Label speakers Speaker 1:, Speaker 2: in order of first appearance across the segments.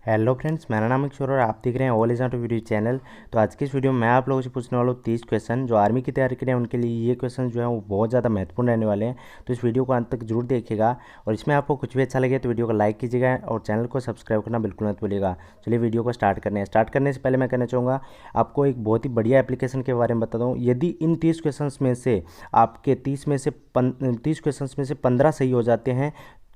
Speaker 1: Hello friends, मेरा नाम है किशोर और आप देख रहे हैं all is not video channel. तो आज की इस वीडियो में मैं आप लोगों से पूछने वाला हूँ 30 क्वेश्चन। जो आर्मी की तैयारी करें उनके लिए ये क्वेश्चन जो है वो बहुत ज़्यादा महत्वपूर्ण रहने वाले हैं। तो इस वीडियो को अंत तक जरूर देखिएगा और इसमें आपको कुछ भी अच्छा लगे तो वीडियो को लाइक कीजिएगा और चैनल को सब्सक्राइब करना बिल्कुल मत भूलिएगा। चलिए वीडियो को स्टार्ट करने हैं। स्टार्ट करने से पहले मैं कहना चाहूँगा आपको एक बहुत ही बढ़िया एप्लीकेशन के बारे में बता दूँ। यदि इन 30 क्वेश्चन में से आपके 30 क्वेश्चन में से 15 सही हो जाते हैं,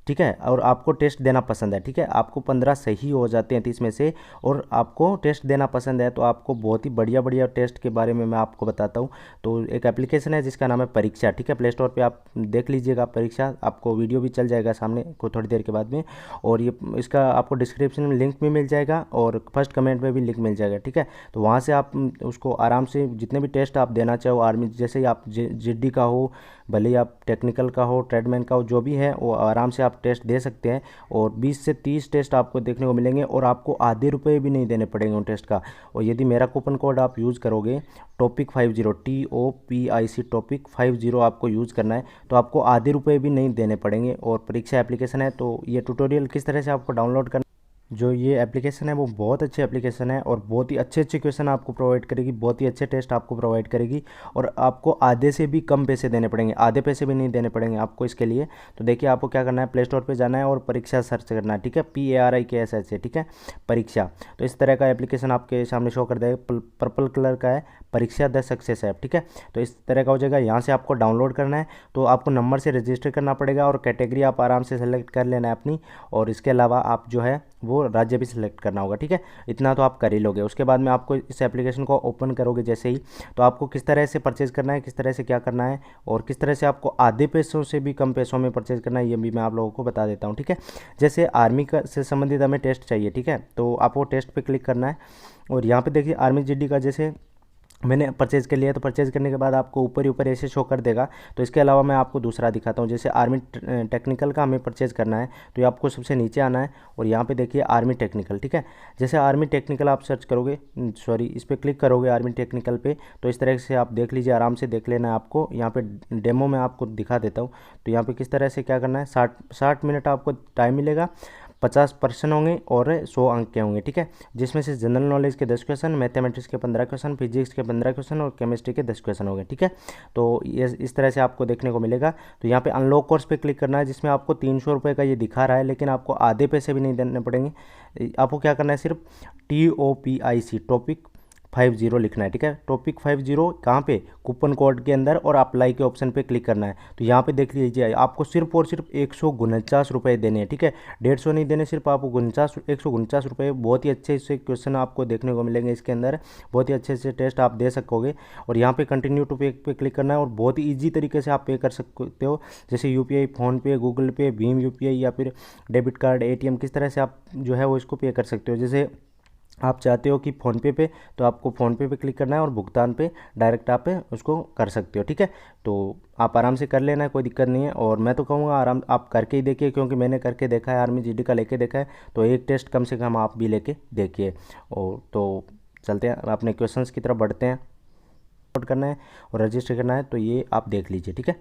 Speaker 1: ठीक है, और आपको टेस्ट देना पसंद है, ठीक है, आपको 15 सही हो जाते हैं 30 में से और आपको टेस्ट देना पसंद है, तो आपको बहुत ही बढ़िया बढ़िया टेस्ट के बारे में मैं आपको बताता हूँ। तो एक एप्लीकेशन है जिसका नाम है परीक्षा, ठीक है, प्ले स्टोर पे आप देख लीजिएगा परीक्षा, आपको वीडियो भी चल जाएगा सामने को थोड़ी देर के बाद में। और ये इसका आपको डिस्क्रिप्शन में लिंक भी मिल जाएगा और फर्स्ट कमेंट में भी लिंक मिल जाएगा, ठीक है। तो वहाँ से आप उसको आराम से जितने भी टेस्ट आप देना चाहो आर्मी, जैसे ही आप जीडी का हो, भले ही आप टेक्निकल का हो, ट्रेडमैन का हो, जो भी है वो आराम से आप टेस्ट दे सकते हैं। और 20 से 30 टेस्ट आपको देखने को मिलेंगे और आपको आधे रुपये भी नहीं देने पड़ेंगे उन टेस्ट का। और यदि मेरा कूपन कोड आप यूज़ करोगे टॉपिक 50, TOPIC टॉपिक 50 आपको यूज़ करना है, तो आपको आधे रुपये भी नहीं देने पड़ेंगे। और परीक्षा एप्लीकेशन है, तो ये ट्यूटोरियल किस तरह से आपको डाउनलोड करना, जो ये एप्लीकेशन है वो बहुत अच्छी एप्लीकेशन है और बहुत ही अच्छे अच्छे क्वेश्चन आपको प्रोवाइड करेगी, बहुत ही अच्छे टेस्ट आपको प्रोवाइड करेगी। और आपको आधे से भी कम पैसे देने पड़ेंगे, आधे पैसे भी नहीं देने पड़ेंगे आपको इसके लिए। तो देखिए आपको क्या करना है, प्ले स्टोर पे जाना है और परीक्षा सर्च करना है, ठीक है, PARIKSH है, ठीक है, परीक्षा। तो इस तरह का एप्लीकेशन आपके सामने शो कर देगा, पर्पल कलर का है, परीक्षा द सक्सेस ऐप, ठीक है। तो इस तरह का हो जाएगा, यहाँ से आपको डाउनलोड करना है। तो आपको नंबर से रजिस्टर करना पड़ेगा और कैटेगरी आप आराम से सेलेक्ट कर लेना है अपनी। और इसके अलावा आप जो है वो राज्य भी सिलेक्ट करना होगा, ठीक है। इतना तो आप कर ही लोगे। उसके बाद में आपको इस एप्लीकेशन को ओपन करोगे जैसे ही, तो आपको किस तरह से परचेज़ करना है, किस तरह से क्या करना है और किस तरह से आपको आधे पैसों से भी कम पैसों में परचेज़ करना है, ये भी मैं आप लोगों को बता देता हूँ, ठीक है। जैसे आर्मी का से संबंधित हमें टेस्ट चाहिए, ठीक है, तो आपको टेस्ट पे क्लिक करना है। और यहाँ पे देखिए आर्मी जीडी का जैसे मैंने परचेज़ कर लिया, तो परचेज़ करने के बाद आपको ऊपर ही ऊपर ऐसे शो कर देगा। तो इसके अलावा मैं आपको दूसरा दिखाता हूँ, जैसे आर्मी टेक्निकल का हमें परचेज़ करना है, तो ये आपको सबसे नीचे आना है और यहाँ पे देखिए आर्मी टेक्निकल, ठीक है। जैसे आर्मी टेक्निकल आप सर्च करोगे, सॉरी, इस पर क्लिक करोगे आर्मी टेक्निकल पे, तो इस तरह से आप देख लीजिए, आराम से देख लेना है आपको। यहाँ पे डेमो में आपको दिखा देता हूँ। तो यहाँ पे किस तरह से क्या करना है, 60 मिनट आपको टाइम मिलेगा, 50 पर्सन होंगे और 100 अंक के होंगे, ठीक है। जिसमें से जनरल नॉलेज के 10 क्वेश्चन, मैथमेटिक्स के 15 क्वेश्चन, फिजिक्स के 15 क्वेश्चन और केमिस्ट्री के 10 क्वेश्चन होंगे, ठीक है। तो ये इस तरह से आपको देखने को मिलेगा। तो यहाँ पे अनलॉक कोर्स पे क्लिक करना है, जिसमें आपको 300 रुपये का ये दिखा रहा है, लेकिन आपको आधे पैसे भी नहीं देने पड़ेंगे। आपको क्या करना है, सिर्फ TOPIC टॉपिक 50 लिखना है, ठीक है। टॉपिक 50 कहाँ पे, कूपन कोड के अंदर, और अप्लाई के ऑप्शन पे क्लिक करना है। तो यहाँ पे देख लीजिए आपको सिर्फ और सिर्फ 149 रुपये देने हैं, ठीक है, 150 नहीं देने, सिर्फ आपको 149 रुपये। बहुत ही अच्छे से क्वेश्चन आपको देखने को मिलेंगे इसके अंदर, बहुत ही अच्छे से टेस्ट आप दे सकोगे। और यहाँ पे कंटिन्यू टू पे क्लिक करना है और बहुत ही ईजी तरीके से आप पे कर सकते हो, जैसे UPI, फ़ोनपे, गूगल पे, भीम UPI या फिर डेबिट कार्ड, ATM, किस तरह से आप जो है वो इसको पे कर सकते हो। जैसे आप चाहते हो कि फ़ोनपे पे, तो आपको फ़ोनपे पे क्लिक करना है और भुगतान पे डायरेक्ट आप उसको कर सकते हो, ठीक है। तो आप आराम से कर लेना है, कोई दिक्कत नहीं है। और मैं तो कहूँगा आराम आप करके ही देखिए, क्योंकि मैंने करके देखा है, आर्मी जीडी का लेके देखा है। तो एक टेस्ट कम से कम आप भी लेके देखिए। और तो चलते हैं अपने क्वेश्चंस की तरफ बढ़ते हैं। नोट करना है और रजिस्टर करना है, तो ये आप देख लीजिए, ठीक है।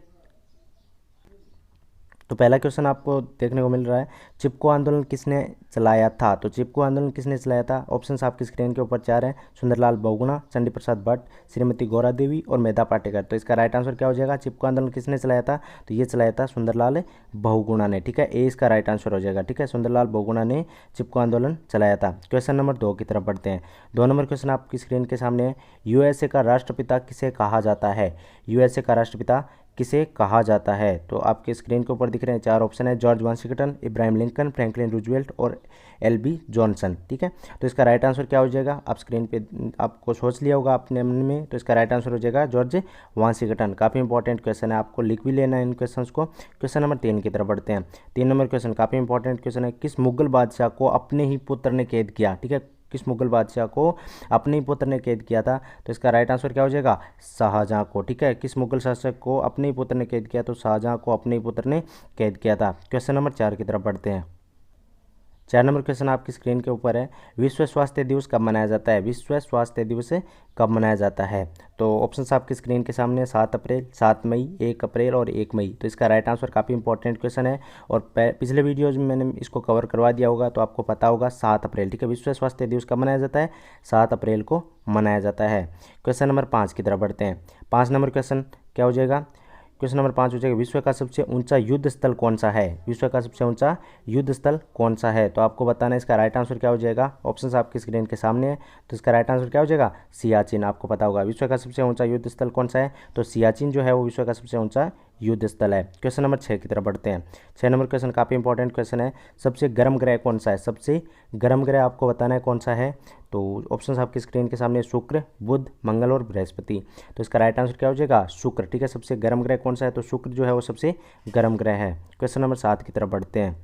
Speaker 1: तो पहला क्वेश्चन आपको देखने को मिल रहा है, चिपको आंदोलन किसने चलाया था। तो चिपको आंदोलन किसने चलाया था, ऑप्शंस आपकी स्क्रीन के ऊपर 4 हैं, सुंदरलाल बहुगुणा, चंडी प्रसाद भट्ट, श्रीमती गौरा देवी और मेधा पाटेकर। तो इसका राइट आंसर क्या हो जाएगा, चिपको आंदोलन किसने चलाया था, तो ये चलाया था सुंदरलाल बहुगुणा ने, ठीक है। ए इसका राइट आंसर हो जाएगा, ठीक है, सुंदरलाल बहुगुणा ने चिपको आंदोलन चलाया था। क्वेश्चन नंबर 2 की तरफ बढ़ते हैं। 2 नंबर क्वेश्चन आपकी स्क्रीन के सामने है, USA का राष्ट्रपिता किसे कहा जाता है। USA का राष्ट्रपिता किसे कहा जाता है। तो आपके स्क्रीन के ऊपर दिख रहे हैं 4 ऑप्शन है, George Washington, Ibrahim Lincoln, Franklin Roosevelt और LB जॉनसन, ठीक है। तो इसका राइट आंसर क्या हो जाएगा, आप स्क्रीन पे आपको सोच लिया होगा अपने मन में, तो इसका राइट आंसर हो जाएगा जॉर्ज वाशिंगटन। काफ़ी इंपॉर्टेंट क्वेश्चन है, आपको लिख भी लेना है इन क्वेश्चंस को। क्वेश्चन नंबर 3 की तरफ बढ़ते हैं। 3 नंबर क्वेश्चन काफ़ी इंपॉर्टेंट क्वेश्चन है, किस मुगल बादशाह को अपने ही पुत्र ने कैद किया, ठीक है, किस मुगल बादशाह को अपने ही पुत्र ने कैद किया था। तो इसका राइट आंसर क्या हो जाएगा, शाहजहां को, ठीक है। किस मुगल शासक को अपने ही पुत्र ने कैद किया, तो शाहजहां को अपने ही पुत्र ने कैद किया था। क्वेश्चन नंबर 4 की तरफ बढ़ते हैं। 4 नंबर क्वेश्चन आपकी स्क्रीन के ऊपर है, विश्व स्वास्थ्य दिवस कब मनाया जाता है? विश्व स्वास्थ्य दिवस कब मनाया जाता है? तो ऑप्शंस आपकी स्क्रीन के सामने 7 अप्रैल, 7 मई, 1 अप्रैल और 1 मई। तो इसका राइट आंसर काफ़ी इंपॉर्टेंट क्वेश्चन है और पिछले वीडियोज़ में मैंने इसको कवर करवा दिया होगा, तो आपको पता होगा 7 अप्रैल। ठीक है, विश्व स्वास्थ्य दिवस कब मनाया जाता है? 7 अप्रैल को मनाया जाता है। क्वेश्चन नंबर 5 की तरफ बढ़ते हैं। 5 नंबर क्वेश्चन क्या हो जाएगा? क्वेश्चन नंबर 5 हो जाएगा, विश्व का सबसे ऊंचा युद्ध स्थल कौन सा है? विश्व का सबसे ऊंचा युद्ध स्थल कौन सा है? तो आपको बताना है इसका राइट आंसर क्या हो जाएगा। ऑप्शंस आपकी स्क्रीन के सामने है, तो इसका राइट आंसर क्या हो जाएगा? सियाचिन। आपको पता होगा विश्व का सबसे ऊंचा युद्ध स्थल कौन सा है, तो सियाचिन जो है वो विश्व का सबसे ऊंचा युद्ध स्थल है। क्वेश्चन नंबर 6 की तरफ बढ़ते हैं। 6 नंबर क्वेश्चन काफ़ी इंपॉर्टेंट क्वेश्चन है, सबसे गर्म ग्रह कौन सा है? सबसे गर्म ग्रह आपको बताना है कौन सा है। तो ऑप्शंस आपकी स्क्रीन के सामने, शुक्र, बुध, मंगल और बृहस्पति। तो इसका राइट आंसर क्या हो जाएगा? शुक्र। ठीक है, सबसे गर्म ग्रह कौन सा है? तो शुक्र जो है वो सबसे गर्म ग्रह है। क्वेश्चन नंबर 7 की तरफ बढ़ते हैं।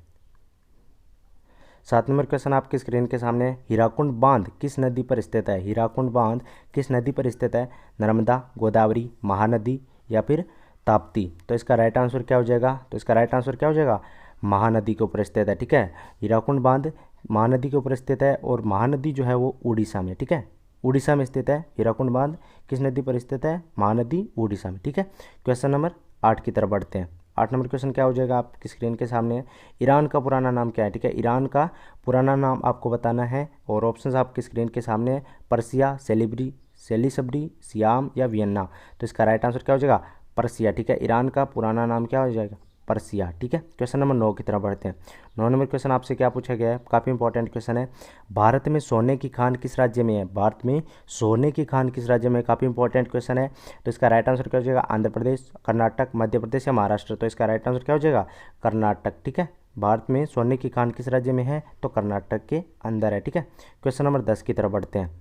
Speaker 1: 7 नंबर क्वेश्चन आपकी स्क्रीन के सामने, हीराकुंड बांध किस नदी पर स्थित है? हीराकुंड बांध किस नदी पर स्थित है? नर्मदा, गोदावरी, महानदी या फिर ताप्ती। तो इसका राइट आंसर क्या हो जाएगा? तो इसका राइट आंसर क्या हो जाएगा? महानदी के ऊपर स्थित है। ठीक है, हीराकुंड बांध महानदी के ऊपर स्थित है और महानदी जो है वो उड़ीसा में। ठीक है, उड़ीसा में स्थित है। हीराकुंड बांध किस नदी पर स्थित है? महानदी उड़ीसा में। ठीक है, क्वेश्चन नंबर 8 की तरफ बढ़ते हैं। 8 नंबर क्वेश्चन क्या हो जाएगा आपकी स्क्रीन के सामने, ईरान का पुराना नाम क्या है? ठीक है, ईरान का पुराना नाम आपको बताना है और ऑप्शंस आपकी स्क्रीन के सामने, पर्सिया, सेलिसबरी, सियाम या वियन्ना। तो इसका राइट आंसर क्या हो जाएगा? पर्सिया। ठीक है, ईरान का पुराना नाम क्या हो जाएगा? पर्सिया। ठीक है, क्वेश्चन नंबर 9 की तरफ बढ़ते हैं। 9 नंबर क्वेश्चन आपसे क्या पूछा गया है? काफ़ी इंपॉर्टेंट क्वेश्चन है, भारत में सोने की खान किस राज्य में है? भारत में सोने की खान किस राज्य में? काफ़ी इंपॉर्टेंट क्वेश्चन है। तो इसका राइट आंसर क्या हो जाएगा? आंध्र प्रदेश, कर्नाटक, मध्य प्रदेश या महाराष्ट्र। तो इसका राइट आंसर क्या हो जाएगा? कर्नाटक। ठीक है, भारत में सोने की खान किस राज्य में है? तो कर्नाटक के अंदर है। ठीक है, क्वेश्चन नंबर 10 की तरफ बढ़ते हैं।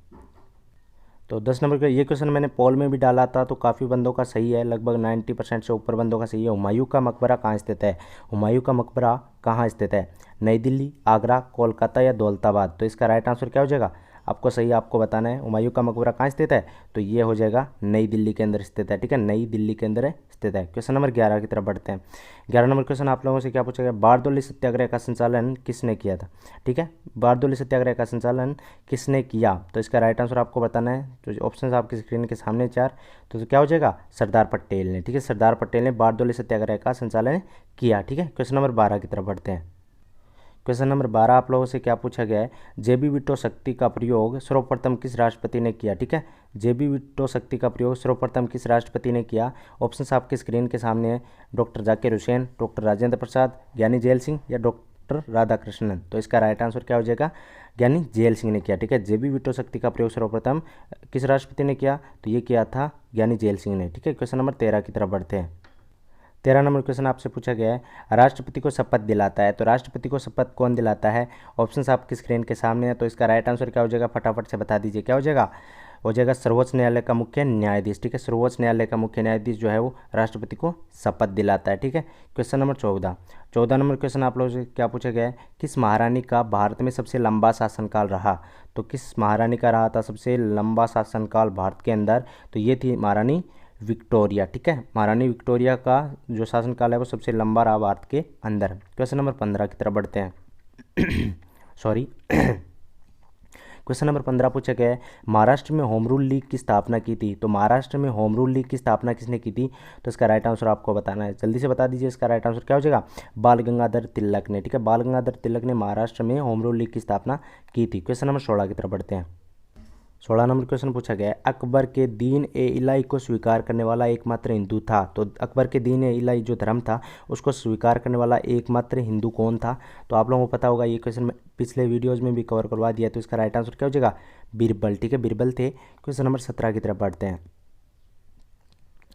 Speaker 1: तो 10 नंबर का ये क्वेश्चन मैंने पोल में भी डाला था, तो काफ़ी बंदों का सही है, लगभग 90% से ऊपर बंदों का सही है। हुमायूं का मकबरा कहाँ स्थित है? हुमायूं का मकबरा कहाँ स्थित है? नई दिल्ली, आगरा, कोलकाता या दौलताबाद। तो इसका राइट आंसर क्या हो जाएगा? आपको सही आपको बताना है हुमायूं का मकबरा कहाँ स्थित है, तो ये हो जाएगा नई दिल्ली के अंदर स्थित है। ठीक है, नई दिल्ली के अंदर स्थित है। क्वेश्चन नंबर 11 की तरफ बढ़ते हैं। 11 नंबर क्वेश्चन आप लोगों से क्या पूछा गया? बारदोली सत्याग्रह का संचालन किसने किया था? ठीक है, बारदोली सत्याग्रह का संचालन किसने किया? तो इसका राइट आंसर आपको बताना है। तो ऑप्शन आपकी स्क्रीन के सामने 4, तो क्या हो जाएगा? सरदार पटेल ने। ठीक है, सरदार पटेल ने बारदोली सत्याग्रह का संचालन किया। ठीक है, क्वेश्चन नंबर 12 की तरफ बढ़ते हैं। क्वेश्चन नंबर 12 आप लोगों से क्या पूछा गया है? जेबी विट्टो शक्ति का प्रयोग सर्वप्रथम किस राष्ट्रपति ने किया? ठीक है, जेबी विट्टो शक्ति का प्रयोग सर्वप्रथम किस राष्ट्रपति ने किया? ऑप्शंस आपके स्क्रीन के सामने है, डॉक्टर जाकिर हुसैन, डॉक्टर राजेंद्र प्रसाद, ज्ञानी जेल सिंह या डॉक्टर राधाकृष्णन। तो इसका राइट आंसर क्या हो जाएगा? ज्ञानी जेल सिंह ने किया। ठीक है, जेबी विट्टो शक्ति का प्रयोग सर्वप्रथम किस राष्ट्रपति ने किया? तो ये किया था ज्ञानी जेल सिंह ने। ठीक है, क्वेश्चन नंबर 13 की तरफ बढ़ते हैं। 13 नंबर क्वेश्चन आपसे पूछा गया है, राष्ट्रपति को शपथ दिलाता है, तो राष्ट्रपति को शपथ कौन दिलाता है? ऑप्शंस आपकी स्क्रीन के सामने है, तो इसका राइट आंसर क्या हो जाएगा? फटाफट से बता दीजिए, क्या हो जाएगा? हो जाएगा सर्वोच्च न्यायालय का मुख्य न्यायाधीश। ठीक है, सर्वोच्च न्यायालय का मुख्य न्यायाधीश जो है वो राष्ट्रपति को शपथ दिलाता है। ठीक है, क्वेश्चन नंबर 14 नंबर क्वेश्चन आप लोगों से क्या पूछा गया है? किस महारानी का भारत में सबसे लंबा शासनकाल रहा? तो किस महारानी का रहा था सबसे लंबा शासनकाल भारत के अंदर? तो ये थी महारानी विक्टोरिया। ठीक है, महारानी विक्टोरिया का जो शासनकाल है वो सबसे लंबा रहा भारत के अंदर। क्वेश्चन नंबर 15 की तरफ बढ़ते हैं। सॉरी क्वेश्चन नंबर 15 पूछा गया है, महाराष्ट्र में होम रूल लीग की स्थापना की थी? तो महाराष्ट्र में होम रूल लीग की स्थापना किसने की थी? तो इसका राइट आंसर आपको बताना है, जल्दी से बता दीजिए। इसका राइट आंसर क्या हो जाएगा? बाल गंगाधर तिलक ने। ठीक है, बाल गंगाधर तिलक ने महाराष्ट्र में होम रूल लीग की स्थापना की थी। क्वेश्चन नंबर 16 की तरफ बढ़ते हैं। 16 नंबर क्वेश्चन पूछा गया है, अकबर के दीन ए इलाही को स्वीकार करने वाला एकमात्र हिंदू था? तो अकबर के दीन ए इलाही जो धर्म था उसको स्वीकार करने वाला एकमात्र हिंदू कौन था? तो आप लोगों को पता होगा, ये क्वेश्चन में पिछले वीडियोज़ में भी कवर करवा दिया। तो इसका राइट आंसर क्या हो जाएगा? बीरबल। ठीक है, बीरबल थे। क्वेश्चन नंबर 17 की तरफ बढ़ते हैं।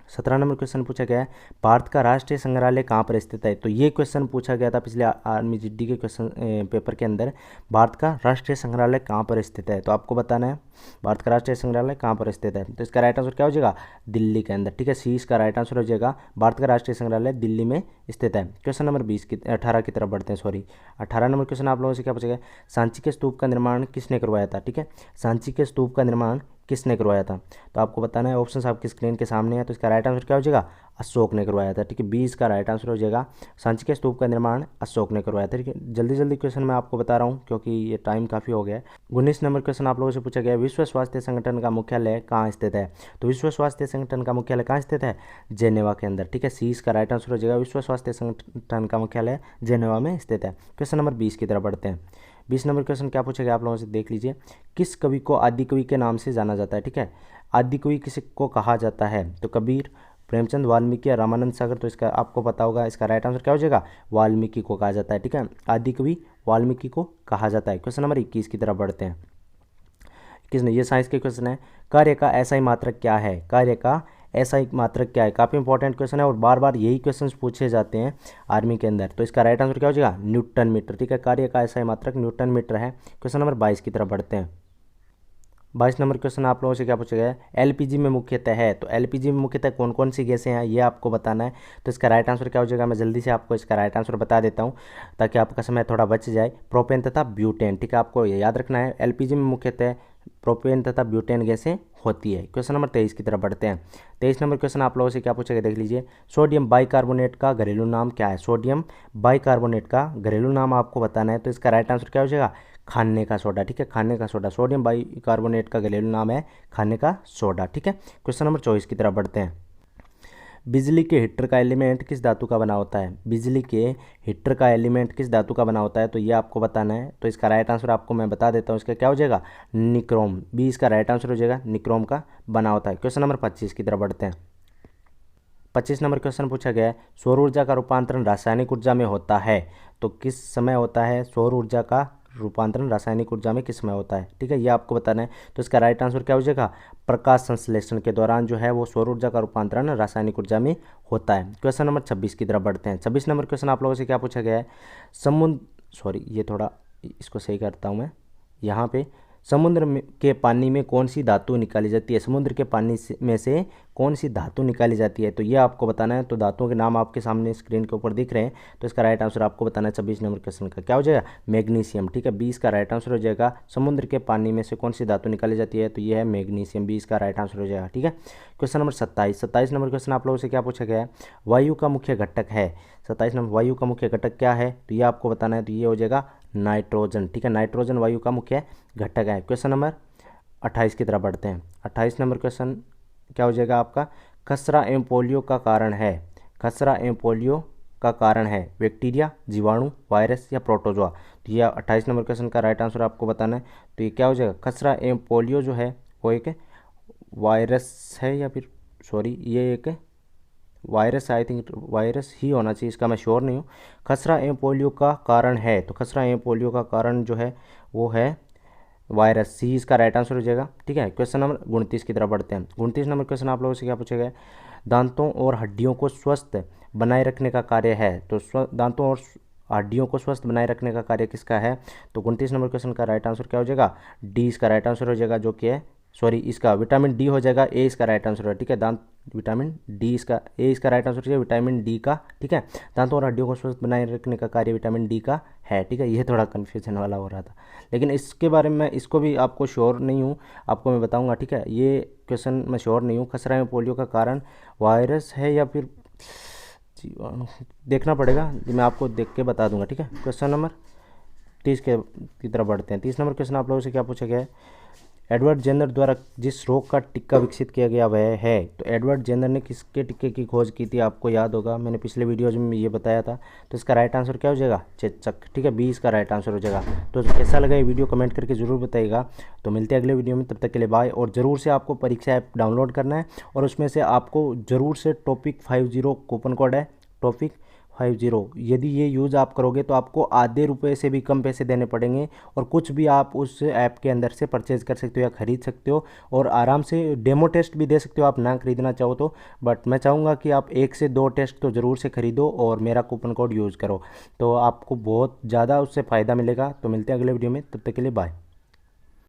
Speaker 1: 17 नंबर क्वेश्चन पूछा गया है, भारत का राष्ट्रीय संग्रहालय कहाँ पर स्थित है? तो ये क्वेश्चन पूछा गया था पिछले आर्मी जीडी के क्वेश्चन पेपर के अंदर, भारत का राष्ट्रीय संग्रहालय कहाँ पर स्थित है? तो आपको बताना है भारत का राष्ट्रीय संग्रहालय कहाँ पर स्थित है। तो इसका राइट आंसर क्या हो जाएगा? दिल्ली के अंदर। ठीक है, सी इसका राइट आंसर हो जाएगा, भारत का राष्ट्रीय संग्रहालय दिल्ली में स्थित है। क्वेश्चन नंबर 18 की तरफ बढ़ते हैं। सॉरी 18 नंबर क्वेश्चन आप लोगों से क्या पूछा गया, सांची के स्तूप का निर्माण किसने करवाया था? ठीक है, सांची के स्तूप का निर्माण किसने करवाया था? तो आपको बताना है, ऑप्शन आपकी स्क्रीन के सामने है। तो इसका राइट आंसर क्या हो जाएगा? अशोक ने करवाया था। ठीक है, 20 का राइट आंसर हो जाएगा। सांची के स्तूप का निर्माण अशोक ने करवाया था। ठीक है, जल्दी जल्दी क्वेश्चन मैं आपको बता रहा हूँ क्योंकि ये टाइम काफ़ी हो गया है। 19 नंबर क्वेश्चन आप लोगों से पूछा गया, विश्व स्वास्थ्य संगठन का मुख्यालय कहाँ स्थित है? तो विश्व स्वास्थ्य संगठन का मुख्यालय कहाँ स्थित है? जेनेवा के अंदर। ठीक है, सी इसका राइट आंसर हो जाएगा। विश्व स्वास्थ्य संगठन का मुख्यालय जेनेवा में स्थित है। क्वेश्चन नंबर 20 की तरफ बढ़ते हैं। 20 नंबर क्वेश्चन क्या पूछा गया आप लोगों से, देख लीजिए। किस कवि को आदि कवि के नाम से जाना जाता है? ठीक है, आदि कवि किसी को कहा जाता है? तो कबीर, प्रेमचंद, वाल्मीकि या रामानंद सागर। तो इसका आपको पता होगा, इसका राइट आंसर क्या हो जाएगा? वाल्मीकि को कहा जाता है। ठीक है, आदि कवि वाल्मीकि को कहा जाता है। क्वेश्चन नंबर 21 की तरफ बढ़ते हैं। किसने, ये साइंस के क्वेश्चन है। कार्य का ऐसा ही मात्रक क्या है? कार्य का ऐसा ही मात्रक क्या है? काफ़ी इंपॉर्टेंट क्वेश्चन है और बार बार यही क्वेश्चंस पूछे जाते हैं आर्मी के अंदर। तो इसका राइट आंसर क्या हो जाएगा? Newton metre. ठीक है, कार्य का ऐसा ही मात्रक न्यूटन मीटर है। क्वेश्चन नंबर 22 की तरफ बढ़ते हैं। 22 नंबर क्वेश्चन आप लोगों से क्या पूछा गया है? एलपीजी में मुख्यतः है। तो एलपीजी में मुख्यतः कौन कौन सी गैसें हैं ये आपको बताना है। तो इसका राइट आंसर क्या हो जाएगा? मैं जल्दी से आपको इसका राइट आंसर बता देता हूँ ताकि आपका समय थोड़ा बच जाए। प्रोपेन तथा ब्यूटेन। ठीक है, आपको ये याद रखना है, एलपीजी में मुख्यतः प्रोपेन तथा ब्यूटेन गैसें होती है। क्वेश्चन नंबर 23 की तरफ बढ़ते हैं। 23 नंबर क्वेश्चन आप लोगों से क्या पूछा गया, देख लीजिए। सोडियम बाइकार्बोनेट का घरेलू नाम क्या है? सोडियम बाइकार्बोनेट का घरेलू नाम आपको बताना है। तो इसका राइट आंसर क्या हो जाएगा? खाने का सोडा। ठीक है, खाने का सोडा। सोडियम बाइकार्बोनेट का घरेलू नाम है खाने का सोडा। ठीक है, क्वेश्चन नंबर 24 की तरफ बढ़ते हैं। बिजली के हीटर का एलिमेंट किस धातु का बना होता है? बिजली के हीटर का एलिमेंट किस धातु का बना होता है? तो ये आपको बताना है। तो इसका राइट आंसर आपको मैं बता देता हूँ, इसका क्या हो जाएगा? निक्रोम। 20 का राइट आंसर हो जाएगा, निक्रोम का बना होता है। क्वेश्चन नंबर 25 की तरफ बढ़ते हैं। 25 नंबर क्वेश्चन पूछा गया है, सौर ऊर्जा का रूपांतरण रासायनिक ऊर्जा में होता है तो किस समय होता है? सौर ऊर्जा का रूपांतरण रासायनिक ऊर्जा में किस समय होता है? ठीक है, ये आपको बताना है। तो इसका राइट आंसर क्या हो जाएगा? प्रकाश संश्लेषण के दौरान जो है वो सौर ऊर्जा का रूपांतरण रासायनिक ऊर्जा में होता है। क्वेश्चन नंबर 26 की तरफ बढ़ते हैं। 26 नंबर क्वेश्चन आप लोगों से क्या पूछा गया है? ये थोड़ा इसको सही करता हूँ मैं। यहाँ पे समुद्र के पानी में कौन सी धातु निकाली जाती है? समुद्र के पानी में से कौन सी धातु निकाली जाती है? तो ये आपको बताना है। तो धातुओं के नाम आपके सामने स्क्रीन के ऊपर दिख रहे हैं। तो इसका राइट आंसर आपको बताना है 26 नंबर क्वेश्चन का क्या हो जाएगा? मैग्नीशियम। ठीक है, 20 का राइट आंसर हो जाएगा। समुद्र के पानी में से कौन सी धातु निकाली जाती है? तो ये है मैग्नीशियम। 20 का राइट आंसर हो जाएगा। ठीक है, क्वेश्चन नंबर 27 नंबर क्वेश्चन आप लोगों से क्या पूछा गया है? वायु का मुख्य घटक है। 27 नंबर, वायु का मुख्य घटक क्या है? तो ये आपको बताना है। तो ये हो जाएगा नाइट्रोजन। ठीक है, नाइट्रोजन वायु का मुख्य घटक है। क्वेश्चन नंबर 28 की तरफ बढ़ते हैं। 28 नंबर क्वेश्चन क्या हो जाएगा आपका? खसरा एवं पोलियो का कारण है। खसरा एवं पोलियो का कारण है बैक्टीरिया, जीवाणु, वायरस या प्रोटोजोआ। तो ये 28 नंबर क्वेश्चन का राइट आंसर आपको बताना है। तो ये क्या हो जाएगा? खसरा एवं पोलियो जो है वो एक वायरस है या फिर ये एक वायरस, आई थिंक वायरस ही होना चाहिए, इसका मैं श्योर नहीं हूँ। खसरा एवं पोलियो का कारण है, तो खसरा एवं पोलियो का कारण जो है वो है वायरस। सी इसका राइट आंसर हो जाएगा। ठीक है, क्वेश्चन नंबर 29 की तरफ बढ़ते हैं। 29 नंबर क्वेश्चन आप लोगों से क्या पूछा गया? दांतों और हड्डियों को स्वस्थ बनाए रखने का कार्य है। तो दांतों और हड्डियों को स्वस्थ बनाए रखने का कार्य किसका है? तो 29 नंबर क्वेश्चन का राइट आंसर क्या हो जाएगा? डी इसका राइट आंसर हो जाएगा, जो कि है इसका विटामिन डी हो जाएगा। ए इसका राइट आंसर है। ठीक है, दांत विटामिन डी इसका इसका राइट आंसर है विटामिन डी का। ठीक है, दांतों और हड्डियों को स्वस्थ बनाए रखने का कार्य विटामिन डी का है। ठीक है, ये थोड़ा कन्फ्यूजन वाला हो रहा था, लेकिन इसके बारे में इसको भी आपको श्योर नहीं हूँ, आपको मैं बताऊँगा। ठीक है, ये क्वेश्चन मैं श्योर नहीं हूँ। खसरा में पोलियो का कारण वायरस है या फिर जीवाणु, देखना पड़ेगा, मैं आपको देख के बता दूंगा। ठीक है, क्वेश्चन नंबर 30 की तरफ बढ़ते हैं। 30 नंबर क्वेश्चन आप लोगों से क्या पूछा गया है? एडवर्ड जेनर द्वारा जिस रोग का टीका विकसित किया गया वह है। तो एडवर्ड जेनर ने किसके टीके की खोज की थी? आपको याद होगा, मैंने पिछले वीडियोज में ये बताया था। तो इसका राइट आंसर क्या हो जाएगा? चेचक। ठीक है, 20 का राइट आंसर हो जाएगा। तो कैसा लगा ये वीडियो कमेंट करके जरूर बताइएगा। तो मिलते हैं अगले वीडियो में, तब तक के लिए बाय। और ज़रूर से आपको परीक्षा ऐप डाउनलोड करना है और उसमें से आपको ज़रूर से टॉपिक 50 कूपन कोड है, टॉपिक 50। यदि ये यूज़ आप करोगे तो आपको आधे रुपए से भी कम पैसे देने पड़ेंगे और कुछ भी आप उस ऐप के अंदर से परचेज कर सकते हो या ख़रीद सकते हो और आराम से डेमो टेस्ट भी दे सकते हो आप ना खरीदना चाहो तो। बट मैं चाहूँगा कि आप 1 से 2 टेस्ट तो ज़रूर से खरीदो और मेरा कूपन कोड यूज़ करो, तो आपको बहुत ज़्यादा उससे फ़ायदा मिलेगा। तो मिलते हैं अगले वीडियो में, तब तक के लिए बाय।